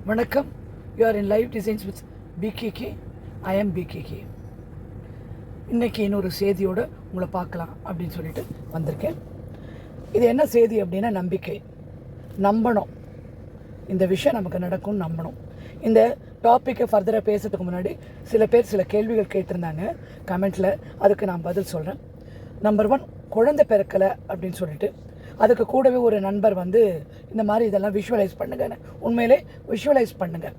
வணக்கம். You are in live designs with PKK. I am PKK. இன்றைக்கி இன்னொரு செய்தியோடு உங்களை பார்க்கலாம் அப்படின்னு சொல்லிட்டு வந்திருக்கேன். இது என்ன செய்தி அப்படின்னா, நம்பிக்கை. நம்பணும், இந்த விஷயம் நமக்கு நடக்கும்னு நம்பணும். இந்த டாப்பிக்கை ஃபர்தராக பேசுறதுக்கு முன்னாடி சில பேர் சில கேள்விகள் கேட்டிருந்தாங்க கமெண்ட்டில். அதுக்கு நான் பதில் சொல்கிறேன். நம்பர் 1, குழந்தை பிறக்கலை அப்படின்னு சொல்லிட்டு அதுக்கு கூடவே ஒரு நண்பர் இந்த மாதிரி இதெல்லாம் விஷுவலைஸ் பண்ணுங்கன்னு. உண்மையிலே விஷுவலைஸ் பண்ணுங்கள்.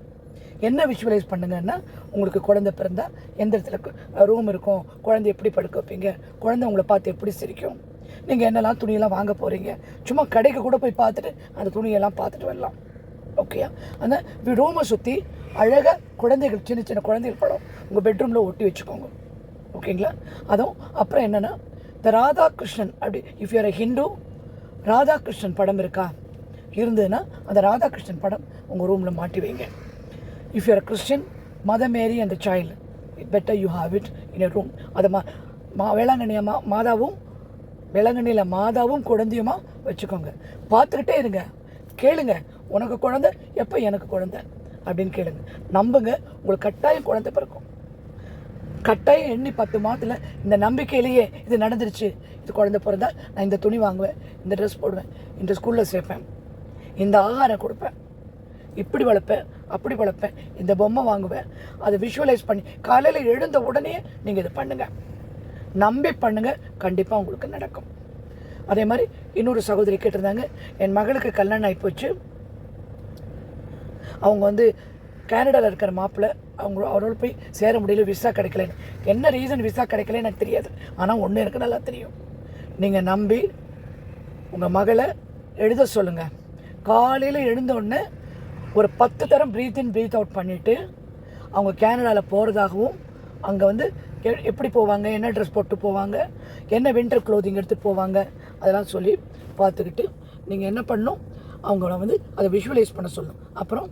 என்ன விஷுவலைஸ் பண்ணுங்கன்னா, உங்களுக்கு குழந்தை பிறந்தால் எந்த இடத்துல ரூம் இருக்கும், குழந்தை எப்படி படுக்க வைப்பீங்க, குழந்தை உங்களை பார்த்து எப்படி சிரிக்கும், நீங்கள் என்னெல்லாம் துணியெல்லாம் வாங்க போகிறீங்க, சும்மா கடைக்கு கூட போய் பார்த்துட்டு அந்த துணியெல்லாம் பார்த்துட்டு வரலாம். ஓகேயா? அந்த ரூமை சுற்றி அழகாக குழந்தைகள், சின்ன சின்ன குழந்தைகள் படம் உங்கள் பெட்ரூமில் ஒட்டி வச்சுக்கோங்க. ஓகேங்களா? அதுவும் அப்புறம் என்னென்னா, இந்த ராதாகிருஷ்ணன் அப்படி, if you're a Hindu, Radhakrishnan படம் இருக்கா, இருந்ததுன்னா அந்த ராதாகிருஷ்ணன் படம் உங்கள் ரூமில் மாட்டி வைங்க. If you're Christian, mother Mary and child, it better you have it in a room. அதை வேளாங்கண்ணியில் மாதாவும் குழந்தையுமா வச்சுக்கோங்க. பார்த்துக்கிட்டே இருங்க, கேளுங்க, உனக்கு குழந்தை எப்போ, எனக்கு குழந்தை அப்படின்னு கேளுங்க. நம்புங்க, உங்களுக்கு கட்டாயம் குழந்தை பிறக்கும். கட்டாயம் எண்ணி 10 மாதத்தில் இந்த நம்பிக்கையிலேயே இது நடந்துருச்சு, இது குழந்தை பிறந்தா நான் இந்த துணி வாங்குவேன், இந்த ட்ரெஸ் போடுவேன், இந்த ஸ்கூலில் சேர்ப்பேன், இந்த ஆகாரம் கொடுப்பேன், இப்படி வளர்ப்பேன், அப்படி வளர்ப்பேன், இந்த பொம்மை வாங்குவேன். அதை விஷுவலைஸ் பண்ணி காலையில் எழுந்த உடனே நீங்கள் இதை பண்ணுங்கள். நம்பி பண்ணுங்கள், கண்டிப்பாக உங்களுக்கு நடக்கும். அதே மாதிரி இன்னொரு சகோதரி கேட்டிருந்தாங்க, என் மகளுக்கு கல்யாணம் ஆகிப்போச்சு, அவங்க கனடாவில் இருக்கிற மாப்பிள்ளை, அவரோட போய் சேர முடியல, விசா கிடைக்கலன்னு. என்ன ரீசன் விசா கிடைக்கல எனக்கு தெரியாது, ஆனால் ஒன்று எனக்கு நல்லா தெரியும். நீங்கள் நம்பி உங்கள் மகளை எழுத சொல்லுங்கள். காலையில் எழுந்தோடனே ஒரு 10 தரம் ப்ரீத் இன் ப்ரீத் அவுட் பண்ணிவிட்டு அவங்க கனடாவில் போகிறதாகவும், அங்கே எப்படி போவாங்க, என்ன ட்ரெஸ் போட்டு போவாங்க, என்ன வின்டர் க்ளோதிங் எடுத்துகிட்டு போவாங்க, அதெல்லாம் சொல்லி பார்த்துக்கிட்டு நீங்கள் என்ன பண்ணணும், அவங்கள அதை விஷுவலைஸ் பண்ண சொல்லணும். அப்புறம்,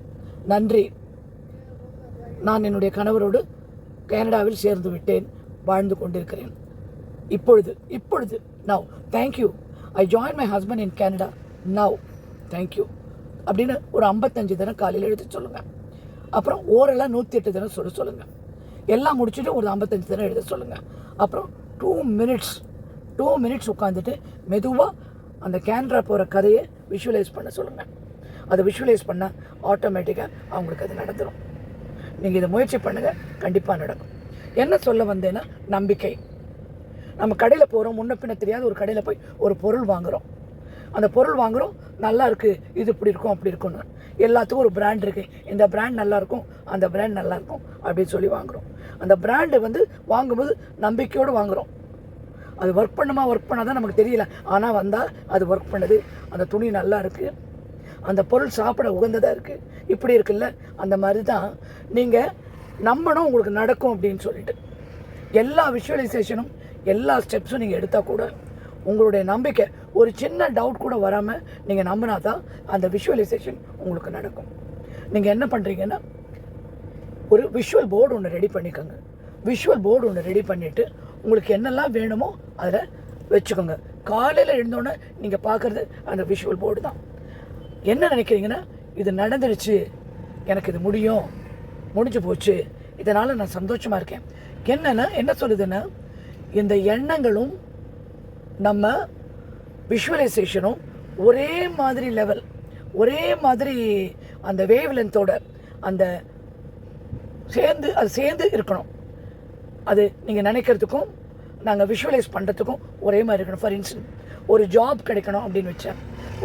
நன்றி, நான் என்னுடைய கணவரோடு கனடாவில் சேர்ந்து விட்டேன், வாழ்ந்து கொண்டிருக்கிறேன் இப்பொழுது now, thank you, I join my husband in Canada now, thank you அப்படின்னு ஒரு 55 தினம் காலையில் எழுத சொல்லுங்கள். அப்புறம் ஓரெல்லாம் 108 தினம் சொல்லுங்கள். எல்லாம் முடிச்சுட்டு ஒரு 55 தினம் எழுத சொல்லுங்கள். அப்புறம் 2 மினிட்ஸ் உட்காந்துட்டு மெதுவாக அந்த கேனடா போகிற கதையை விஷுவலைஸ் பண்ண சொல்லுங்கள். அதை விஷுவலைஸ் பண்ணால் ஆட்டோமேட்டிக்காக அவங்களுக்கு அது நடந்துடும். நீங்கள் இதை முயற்சி பண்ணுங்கள், கண்டிப்பாக நடக்கும். என்ன சொல்ல வந்தேன்னா, நம்பிக்கை. நம்ம கடையில் போகிறோம், முன்ன பின்ன தெரியாத ஒரு கடையில் போய் ஒரு பொருள் வாங்குகிறோம். அந்த பொருள் வாங்குகிறோம், நல்லா இருக்குது, இது இப்படி இருக்கும் அப்படி இருக்கும்னு. எல்லாத்துக்கும் ஒரு பிராண்ட் இருக்குது, இந்த பிராண்ட் நல்லாயிருக்கும், அந்த பிராண்ட் நல்லாயிருக்கும் அப்படின்னு சொல்லி வாங்குகிறோம். அந்த பிராண்டு வாங்கும்போது நம்பிக்கையோடு வாங்குகிறோம். அது ஒர்க் பண்ணால் தான் நமக்கு தெரியல, ஆனால் வந்தால் அது ஒர்க் பண்ணுது, அந்த துணி நல்லா இருக்குது, அந்த பொருள் சாப்பிட உகந்ததாக இருக்குது, இப்படி இருக்குல்ல. அந்த மாதிரி தான் நீங்கள் நம்பணும், உங்களுக்கு நடக்கும் அப்படின்னு சொல்லிட்டு எல்லா விஷுவலைசேஷனும் எல்லா ஸ்டெப்ஸும் நீங்கள் எடுத்தால் கூட உங்களுடைய நம்பிக்கை, ஒரு சின்ன டவுட் கூட வராமல் நீங்கள் நம்பினா தான் அந்த விஷுவலைசேஷன் உங்களுக்கு நடக்கும். நீங்கள் என்ன பண்ணுறீங்கன்னா, ஒரு விஷுவல் போர்டு ஒன்று ரெடி பண்ணிக்கோங்க. விஷுவல் போர்டு ஒன்று ரெடி பண்ணிவிட்டு உங்களுக்கு என்னெல்லாம் வேணுமோ அதில் வச்சுக்கோங்க. காலையில் எழுந்தோன்னே நீங்கள் பார்க்குறது அந்த விஷுவல் போர்டு தான். என்ன நினைக்கிறீங்கன்னா, இது நடந்துடுச்சு, எனக்கு இது முடிஞ்சு போச்சு, இதனால் நான் சந்தோஷமாக இருக்கேன். என்ன சொல்லுதுன்னா, இந்த எண்ணங்களும் நம்ம விஷுவலைசேஷனும் ஒரே மாதிரி லெவல், ஒரே மாதிரி அந்த வேவ் லென்த்தோட அந்த சேர்ந்து இருக்கணும். அது நீங்கள் நினைக்கிறதுக்கும் நாங்கள் விஷுவலைஸ் பண்ணுறதுக்கும் ஒரே மாதிரி இருக்கணும். ஃபார் இன்ஸ்டன்ஸ், ஒரு ஜாப் கிடைக்கணும் அப்படின்னு வச்சேன்.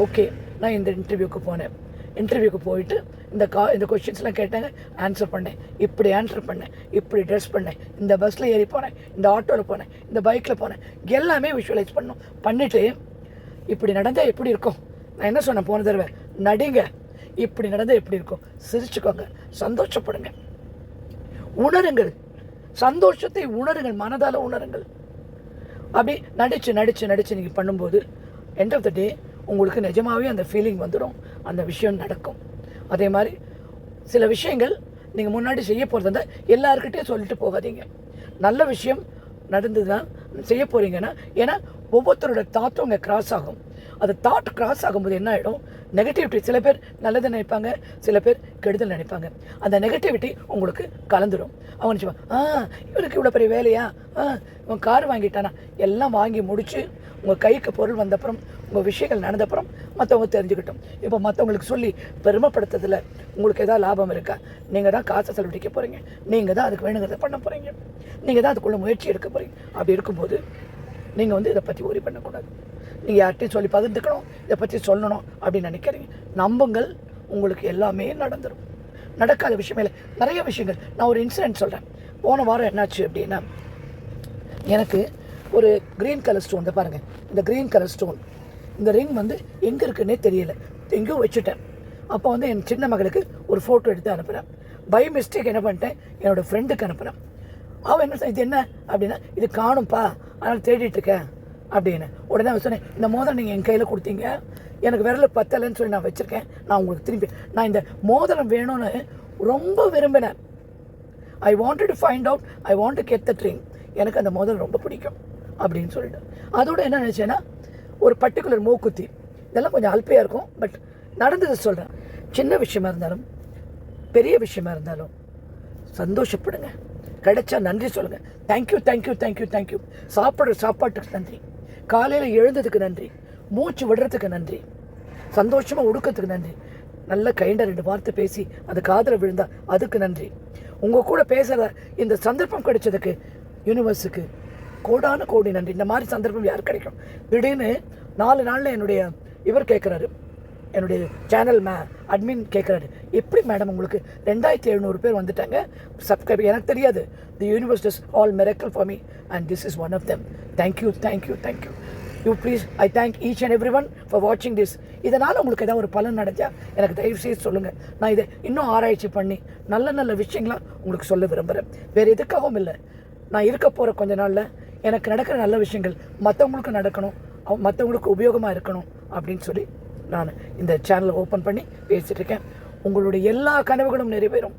ஓகே, நான் இந்த இன்டர்வியூக்கு போனேன், இன்டர்வியூக்கு போயிட்டு இந்த கொஷின்ஸ்லாம் கேட்டாங்க, ஆன்சர் பண்ணேன், இப்படி ஆன்சர் பண்ணேன், இப்படி ட்ரெஸ் பண்ணேன், இந்த பஸ்ஸில் ஏறி போனேன், இந்த ஆட்டோவில் போனேன், இந்த பைக்கில் போனேன், எல்லாமே விஷுவலைஸ் பண்ணிவிட்டு இப்படி நடந்தால் எப்படி இருக்கும், நான் என்ன சொன்னேன் போன தடவை, நடிங்க, இப்படி நடந்தால் எப்படி இருக்கும், சிரிச்சுக்கோங்க, சந்தோஷப்படுங்க, உணருங்கள், சந்தோஷத்தை உணருங்கள், மனதால் உணருங்கள். அப்படி நடித்து நீங்கள் பண்ணும்போது எண்ட் ஆஃப் த டே உங்களுக்கு நிஜமாகவே அந்த ஃபீலிங் வந்துடும், அந்த விஷயம் நடக்கும். அதே மாதிரி சில விஷயங்கள் நீங்கள் முன்னாடி செய்ய போகிறதா இருந்தால் எல்லாருக்கிட்டையும் சொல்லிட்டு போகாதீங்க. நல்ல விஷயம் நடந்ததுன்னா செய்ய போகிறீங்கன்னா, ஏன்னா ஒவ்வொருத்தரோட தாத்தும் அங்கே கிராஸ் ஆகும். அது தாட் கிராஸ் ஆகும்போது என்ன ஆகிடும், நெகட்டிவிட்டி. சில பேர் நல்லதை நினைப்பாங்க, சில பேர் கெடுதல் நினைப்பாங்க. அந்த நெகட்டிவிட்டி உங்களுக்கு கலந்துடும். அவங்க நினச்சிப்பாங்க, இவருக்கு இவ்வளோ பெரிய வேலையா, இவன் கார் வாங்கிட்டானா. எல்லாம் வாங்கி முடித்து உங்கள் கைக்கு பொருள் வந்தப்புறம், உங்கள் விஷயங்கள் நடந்தப்புறம் மற்றவங்க தெரிஞ்சுக்கிட்டோம். இப்போ மற்றவங்களுக்கு சொல்லி பெருமைப்படுத்துறதுல உங்களுக்கு எதாவது லாபம் இருக்கா? நீங்கள் தான் காசை செலவழிக்க போகிறீங்க, நீங்கள் தான் அதுக்கு வேணுங்கிறத பண்ண போகிறீங்க, நீங்கள் தான் அதுக்குள்ளே முயற்சி எடுக்க போகிறீங்க. அப்படி இருக்கும்போது நீங்கள் இதை பற்றி ஒரி பண்ணக்கூடாது. நீங்கள் யார்கிட்டையும் சொல்லி பகிர்ந்துக்கணும், இதை பற்றி சொல்லணும் அப்படின்னு நினைக்கிறீங்க. நம்புங்கள், உங்களுக்கு எல்லாமே நடந்துடும். நடக்காத விஷயமே இல்லை, நிறைய விஷயங்கள். நான் ஒரு இன்சிடென்ட் சொல்கிறேன். போன வாரம் என்னாச்சு அப்படின்னா, எனக்கு ஒரு க்ரீன் கலர் ஸ்டோன், இந்த பாருங்கள், இந்த க்ரீன் கலர் ஸ்டோன், இந்த ரிங் எங்கே இருக்குன்னே தெரியலை, எங்கேயோ வச்சுட்டேன். அப்போ என் சின்ன மகளுக்கு ஒரு ஃபோட்டோ எடுத்து அனுப்புகிறேன். பை மிஸ்டேக் என்ன பண்ணிட்டேன், என்னோடய ஃப்ரெண்டுக்கு அனுப்புகிறேன். அவன் என்ன, இது என்ன அப்படின்னா, இது காணும்ப்பா, அதனால் தேடிட்டுருக்கேன் அப்படின்னு. உடனே அவன் சொன்னேன், இந்த மோதிரம் நீங்கள் என் கையில் கொடுத்தீங்க, எனக்கு விரல் பத்தலைன்னு சொல்லி நான் வச்சுருக்கேன், நான் உங்களுக்கு திரும்பி, நான் இந்த மோதிரம் வேணும்னு ரொம்ப விரும்பினேன். I wanted to find out, I want to get the ring, எனக்கு அந்த மோதிரம் ரொம்ப பிடிக்கும் அப்படின்னு சொல்லிட்டு. அதோடு என்ன நினச்சேன்னா, ஒரு பர்டிகுலர் மூக்குத்தி, இதெல்லாம் கொஞ்சம் அல்பையாக இருக்கும், பட் நடந்ததை சொல்கிறேன். சின்ன விஷயமா இருந்தாலும் பெரிய விஷயமா இருந்தாலும் சந்தோஷப்படுங்க. கிடைச்சா நன்றி சொல்லுங்கள். Thank you thank you thank you thank you. சாப்பிட்ற சாப்பாட்டுக்கு நன்றி, காலையில் எழுந்ததுக்கு நன்றி, மூச்சு விடுறதுக்கு நன்றி, சந்தோஷமாக உடுக்கிறதுக்கு நன்றி, நல்ல கைண்டாக 2 வார்த்தை பேசி அது காதில் விழுந்தா அதுக்கு நன்றி. உங்கள் கூட பேசுகிற இந்த சந்தர்ப்பம் கிடைச்சதுக்கு யூனிவர்ஸுக்கு கோடான கோடி நன்றி. இந்த மாதிரி சந்தர்ப்பம் யார் கிடைக்கும்? திடீர்னு 4 நாளில் என்னுடைய இவர் கேட்குறாரு, என்னுடைய சேனல் அட்மின் கேட்குறாரு, எப்படி மேடம் உங்களுக்கு 2700 பேர் வந்துட்டாங்க சப்ஸ்கிரைப்? எனக்கு தெரியாது. The universe does all miracle for me and this is one of them. Thank you thank you thank you. You please, I thank each and every one for வாட்சிங் திஸ். இதனால் உங்களுக்கு ஏதாவது ஒரு பலன் நடந்தால் எனக்கு தயவு செய்து சொல்லுங்கள். நான் இதை இன்னும் ஆராய்ச்சி பண்ணி நல்ல நல்ல விஷயங்களாக உங்களுக்கு சொல்ல விரும்புகிறேன். வேறு எதுக்காகவும் இல்லை. நான் இருக்க போகிற கொஞ்ச நாளில் எனக்கு நடக்கிற நல்ல விஷயங்கள் மற்றவங்களுக்கு நடக்கணும், மற்றவங்களுக்கு உபயோகமாக இருக்கணும் அப்படின்னு சொல்லி நான் இந்த சேனலை ஓப்பன் பண்ணி பேசிகிட்ருக்கேன். உங்களுடைய எல்லா கனவுகளும் நிறைவேறும்.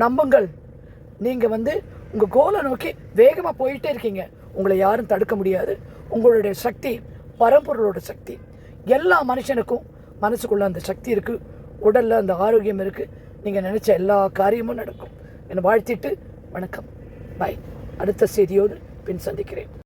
நம்புங்கள். நீங்கள் உங்கள் கோலை நோக்கி வேகமாக போயிட்டே இருக்கீங்க. உங்களை யாரும் தடுக்க முடியாது. உங்களுடைய சக்தி பரம்பொருளோட சக்தி. எல்லா மனுஷனுக்கும் மனசுக்குள்ளே அந்த சக்தி இருக்குது, உடலில் அந்த ஆரோக்கியம் இருக்குது. நீங்கள் நினச்ச எல்லா காரியமும் நடக்கும். என்னை வாழ்த்திட்டு வணக்கம், பாய். அடுத்த செய்தியோடு பின் சந்திக்கிறேன்.